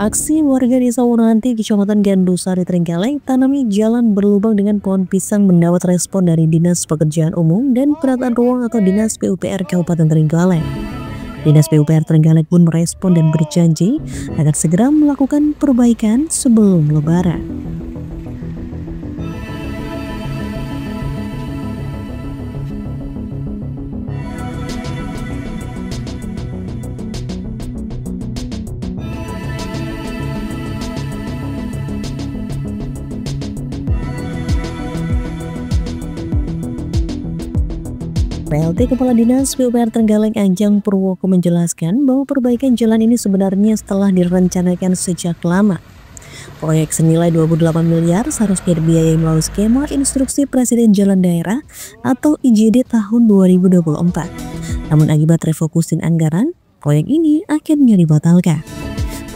Aksi warga desa Wonanti, Kecamatan Gandusari, Trenggalek, tanami jalan berlubang dengan pohon pisang mendapat respon dari Dinas Pekerjaan Umum dan Penataan Ruang atau Dinas PUPR Kabupaten Trenggalek. Dinas PUPR Trenggalek pun merespon dan berjanji akan segera melakukan perbaikan sebelum Lebaran. PLT Kepala Dinas PUPR Trenggalek Ajeng Purwoko menjelaskan bahwa perbaikan jalan ini sebenarnya setelah direncanakan sejak lama. Proyek senilai 28 miliar seharusnya dibiayai melalui skema Instruksi Presiden Jalan Daerah atau IJD tahun 2024. Namun akibat refocusing anggaran, proyek ini akhirnya dibatalkan.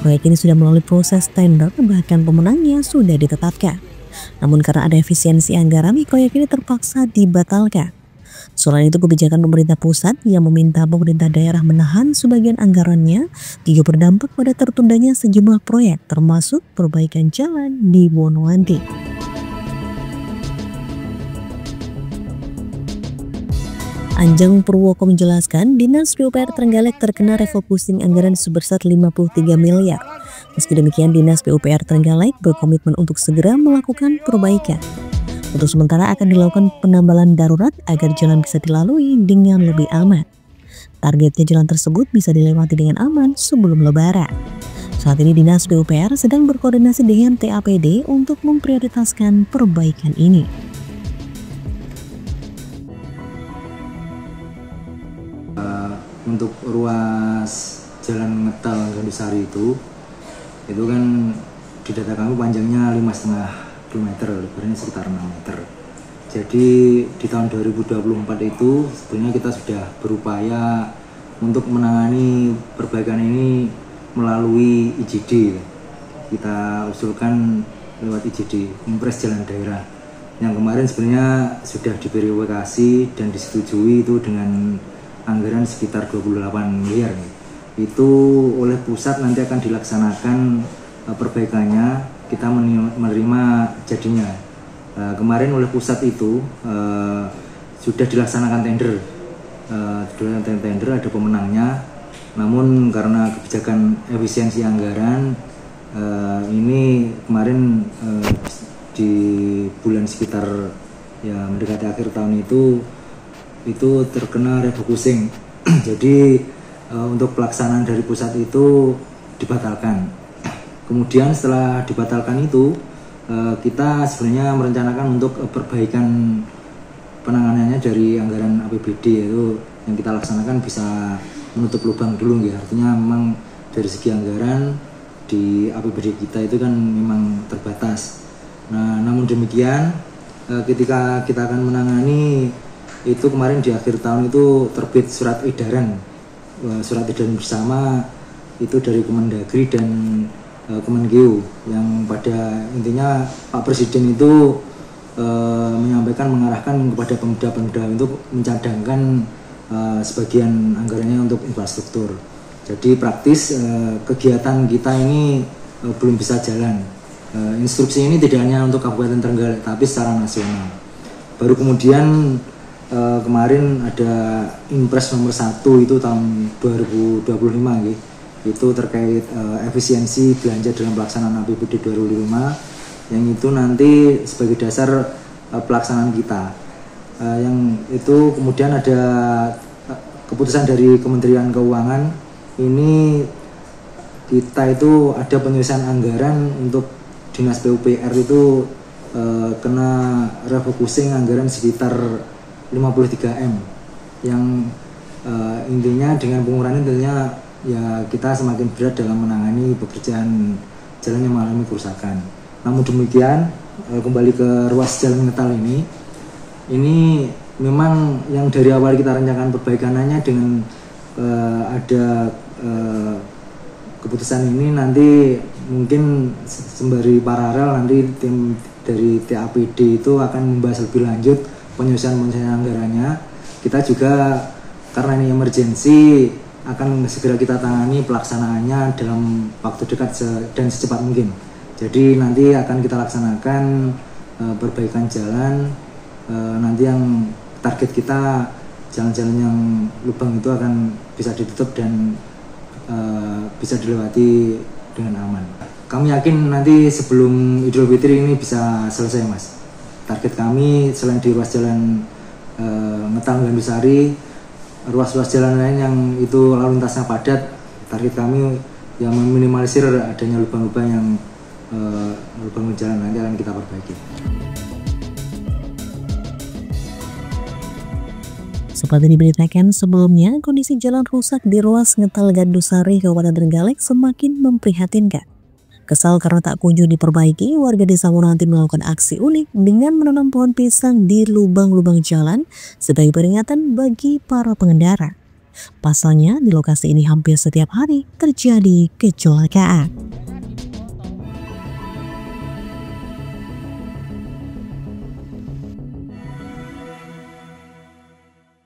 Proyek ini sudah melalui proses tender, bahkan pemenangnya sudah ditetapkan. Namun karena ada efisiensi anggaran, proyek ini terpaksa dibatalkan. Selain itu, kebijakan pemerintah pusat yang meminta pemerintah daerah menahan sebagian anggarannya juga berdampak pada tertundanya sejumlah proyek termasuk perbaikan jalan di Wonanti. Ajeng Purwoko menjelaskan Dinas PUPR Trenggalek terkena refocusing anggaran sebesar 53 miliar. Meski demikian, Dinas PUPR Trenggalek berkomitmen untuk segera melakukan perbaikan. Untuk sementara akan dilakukan penambalan darurat agar jalan bisa dilalui dengan lebih aman. Targetnya jalan tersebut bisa dilewati dengan aman sebelum Lebaran. Saat ini Dinas PUPR sedang berkoordinasi dengan TAPD untuk memprioritaskan perbaikan ini. Untuk ruas jalan Ngetal Gandusari itu kan di data kami panjangnya 5,5 km, lebarnya sekitar 6 meter. Jadi di tahun 2024 itu sebenarnya kita sudah berupaya untuk menangani perbaikan ini melalui IJD. Kita usulkan lewat IJD, Impres Jalan Daerah, yang kemarin sebenarnya sudah diverifikasi dan disetujui itu dengan anggaran sekitar 28 miliar. Itu oleh pusat nanti akan dilaksanakan perbaikannya, kita menerima jadinya. Kemarin oleh pusat itu sudah dilaksanakan tender, ada pemenangnya. Namun karena kebijakan efisiensi anggaran, ini kemarin di bulan sekitar ya mendekati akhir tahun itu terkena refocusing. Jadi untuk pelaksanaan dari pusat itu dibatalkan. Kemudian setelah dibatalkan itu, kita sebenarnya merencanakan untuk perbaikan penanganannya dari anggaran APBD, yaitu yang kita laksanakan bisa menutup lubang dulu ya. Artinya memang dari segi anggaran di APBD kita itu kan memang terbatas. Nah, namun demikian ketika kita akan menangani itu kemarin di akhir tahun itu terbit surat edaran bersama itu dari Kemendagri dan Kemenkeu, yang pada intinya Pak Presiden itu menyampaikan, mengarahkan kepada pemuda-pemuda untuk mencadangkan sebagian anggarannya untuk infrastruktur. Jadi praktis kegiatan kita ini belum bisa jalan. Instruksi ini tidak hanya untuk Kabupaten Trenggalek tapi secara nasional. Baru kemudian kemarin ada Impres nomor 1 itu tahun 2025 gitu. Itu terkait efisiensi belanja dalam pelaksanaan APBD 2025, yang itu nanti sebagai dasar pelaksanaan kita. Yang itu kemudian ada keputusan dari Kementerian Keuangan, ini kita itu ada penyelesaian anggaran untuk Dinas PUPR itu kena refocusing anggaran sekitar 53 M, yang intinya dengan pengurangan tentunya ya kita semakin berat dalam menangani pekerjaan jalan yang mengalami kerusakan. Namun demikian, kembali ke ruas jalan Ngetal ini memang yang dari awal kita rencanakan perbaikannya dengan ada keputusan ini, nanti mungkin sembari paralel nanti tim dari TAPD itu akan membahas lebih lanjut penyelesaian anggarannya. Kita juga karena ini emergensi, akan segera kita tangani pelaksanaannya dalam waktu dekat dan secepat mungkin. Jadi nanti akan kita laksanakan perbaikan jalan. Nanti yang target kita jalan-jalan yang lubang itu akan bisa ditutup dan bisa dilewati dengan aman. Kami yakin nanti sebelum Idul Fitri ini bisa selesai, Mas. Target kami selain di ruas jalan Ngetal Gandusari, ruas-ruas jalan lain yang itu lalu lintasnya padat, target kami yang meminimalisir adanya lubang-lubang yang lubang jalan nanti akan kita perbaiki. Seperti diberitakan sebelumnya, kondisi jalan rusak di ruas Ngetal Gandusari Kabupaten Trenggalek semakin memprihatinkan. Kesal karena tak kunjung diperbaiki, warga desa Monanti melakukan aksi unik dengan menanam pohon pisang di lubang-lubang jalan sebagai peringatan bagi para pengendara. Pasalnya, di lokasi ini hampir setiap hari terjadi kecelakaan.